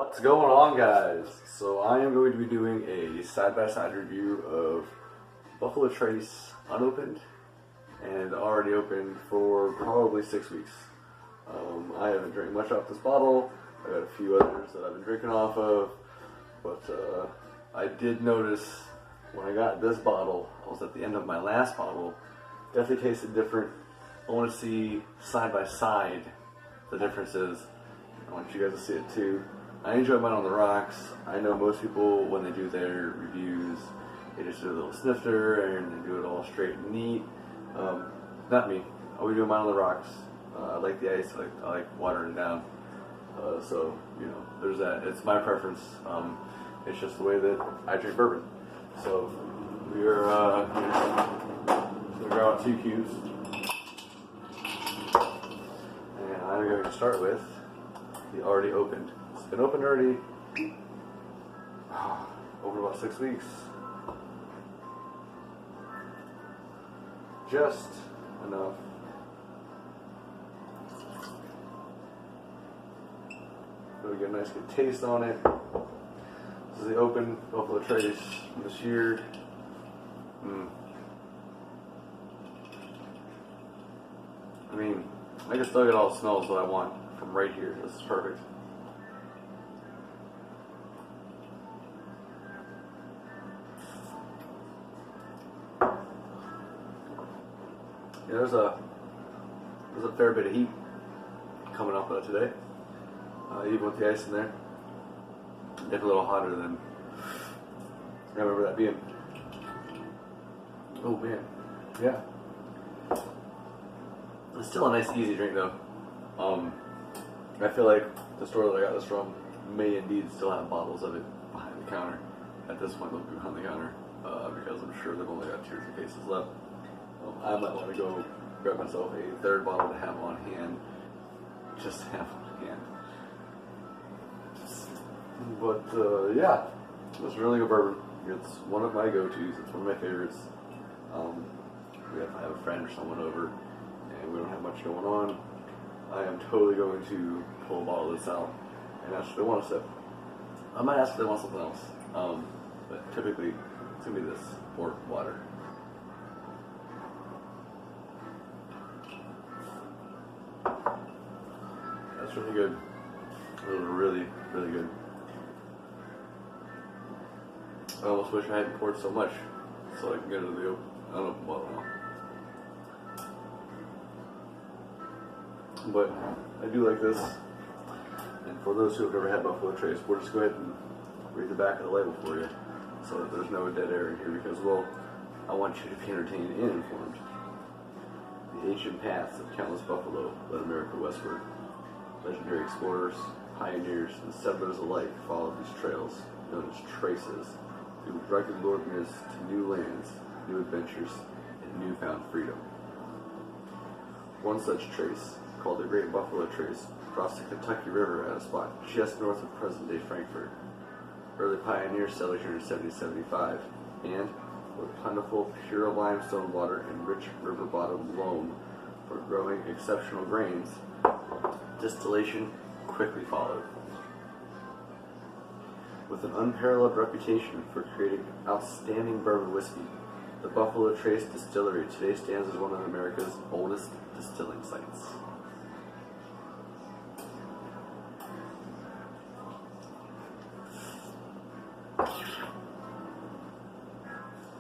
What's going on, guys? So I am going to be doing a side-by-side review of Buffalo Trace unopened and already opened for probably 6 weeks. I haven't drank much off this bottle. I got a few others that I've been drinking off of, but I did notice when I got this bottle, I was at the end of my last bottle, definitely tasted different. I want to see side-by-side the differences. I want you guys to see it too. I enjoy mine on the rocks. I know most people, when they do their reviews, they just do a little snifter and they do it all straight and neat. Not me. I'll be doing mine on the rocks. I like the ice. I like watering it down. So, you know, there's that. It's my preference. It's just the way that I drink bourbon. So, we're going to grab out 2 cubes. And I'm going to start with the already opened. It's been opened already over about 6 weeks. Just enough. Really get a nice good taste on it. This is the open Buffalo Trace from this year. I mean, I can still get all the smells that I want from right here. This is perfect. Yeah, there's a fair bit of heat coming up today. Even with the ice in there, it's a little hotter than I remember that being. Oh man, yeah. It's still a nice, easy drink though. I feel like the store that I got this from may indeed still have bottles of it behind the counter. At this point, they'll be behind the counter because I'm sure they've only got 2 or 3 cases left. I might want to go grab myself a 3rd bottle to have on hand, just to have on hand. But yeah, it's really good bourbon. It's one of my go-tos. It's one of my favorites. If I have a friend or someone over and we don't have much going on, I am totally going to pull a bottle of this out and ask if they want a sip. I might ask if they want something else, but typically it's going to be this or water. That's really good. It was really, really good. I almost wish I hadn't poured so much so I can get into the unopened bottle now. But I do like this. And for those who have never had Buffalo Trace, we'll just go ahead and read the back of the label for you so that there's no dead air in here because, well, I want you to be entertained and informed. The ancient paths of countless buffalo led America westward. Legendary explorers, pioneers, and settlers alike followed these trails, known as traces, through rugged wilderness to new lands, new adventures, and newfound freedom. One such trace, called the Great Buffalo Trace, crossed the Kentucky River at a spot just north of present-day Frankfort. Early pioneers settled here in 1775, and with plentiful, pure limestone water and rich river-bottom loam for growing exceptional grains, distillation quickly followed. With an unparalleled reputation for creating outstanding bourbon whiskey, the Buffalo Trace Distillery today stands as one of America's oldest distilling sites.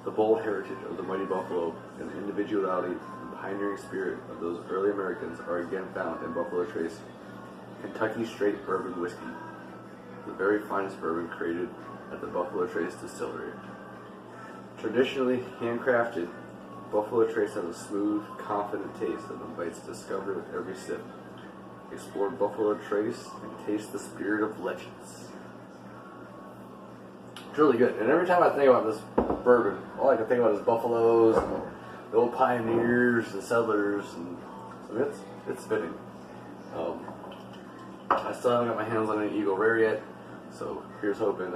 The bold heritage of the mighty buffalo and the individuality and pioneering spirit of those early Americans are again found in Buffalo Trace, Kentucky straight bourbon whiskey, the very finest bourbon created at the Buffalo Trace Distillery. Traditionally handcrafted, Buffalo Trace has a smooth, confident taste that invites discovery with every sip. Explore Buffalo Trace and taste the spirit of legends. It's really good, and every time I think about this bourbon, all I can think about is buffaloes and the old pioneers and settlers, and I mean, it's fitting. I still haven't got my hands on any Eagle Rare yet, so here's hoping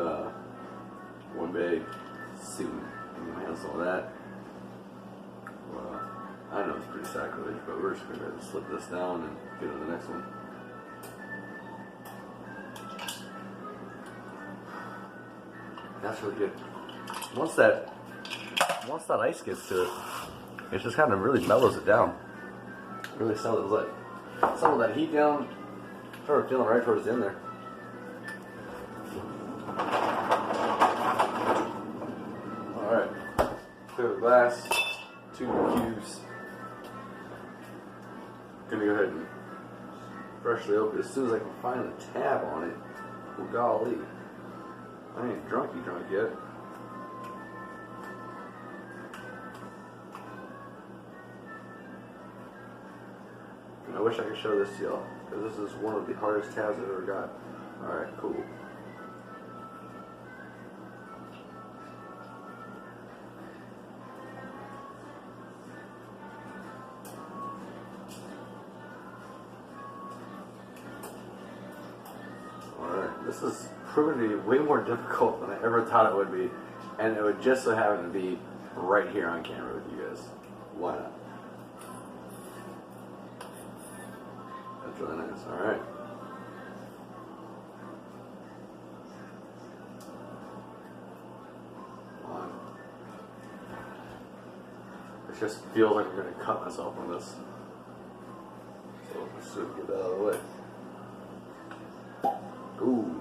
one day soon I can get my hands on that. I know it's pretty sacrilege, but we're just going to slip this down and get to the next one. That's really good. Once that ice gets to it, it just kind of really mellows it down. Really settles that some of that heat down. Started feeling right towards the end there. All right, clear the glass. 2 cubes. Gonna go ahead and freshly open as soon as I can find the tab on it. Oh golly, I ain't drunk yet. I wish I could show this to y'all, because this is one of the hardest tabs I've ever got. Alright, cool. Alright, this is proving to be way more difficult than I ever thought it would be, and it would just so happen to be right here on camera with you guys. Why not? That's really nice. Alright. It just feels like I'm going to cut myself on this. So let's see if we get that out of the way. Ooh.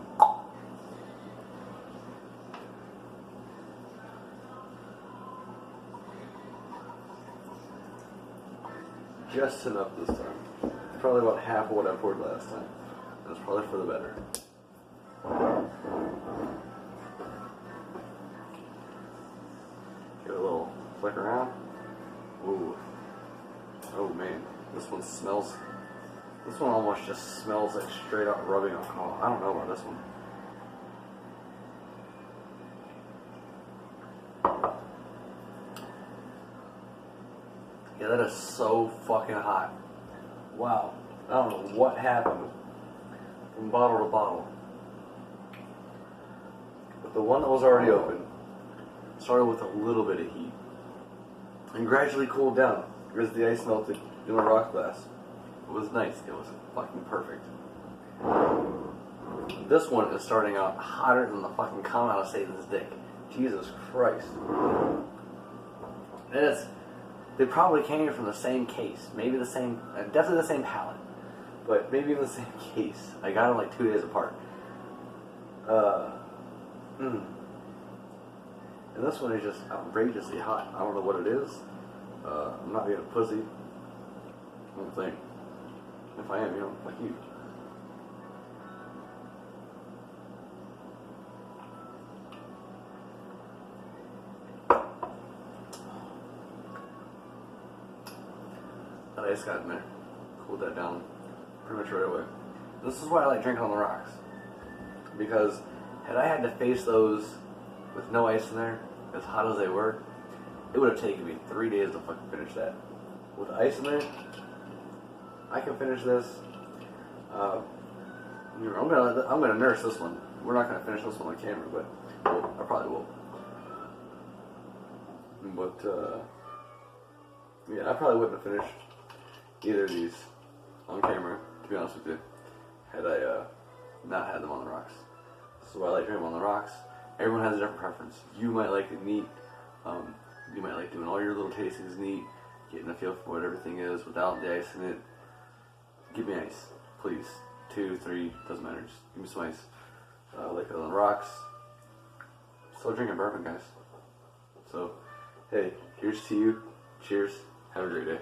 Just enough this time. Probably about half of what I poured last time. That's probably for the better. Get a little flick around. Ooh. Oh man, this one smells. This one almost just smells like straight out rubbing alcohol. I don't know about this one. Yeah, that is so fucking hot. Wow. I don't know what happened from bottle to bottle. But the one that was already open started with a little bit of heat and gradually cooled down as the ice melted in a rock glass. It was nice. It was fucking perfect. This one is starting out hotter than the fucking come out of Satan's dick. Jesus Christ. They probably came from the same case. Maybe the same, definitely the same palate. But maybe in the same case. I got them like 2 days apart. And this one is just outrageously hot. I don't know what it is. I'm not being a pussy. I don't think. If I am, you know, like you. That ice got in there. Cooled that down pretty much right away. This is why I like drinking on the rocks. Because had I had to face those with no ice in there, as hot as they were, it would have taken me 3 days to fucking finish that. With ice in there, I can finish this. I'm gonna nurse this one. We're not gonna finish this one on camera, but I probably will. But yeah, I probably wouldn't have finished either of these on camera, to be honest with you, had I not had them on the rocks. This is why I like drinking them on the rocks. Everyone has a different preference. You might like it neat. You might like doing all your little tastings neat, getting a feel for what everything is without the ice in it. Give me ice, please. 2, 3, doesn't matter. Just give me some ice. I like it on the rocks. Still drinking bourbon, guys. So, hey, here's to you. Cheers. Have a great day.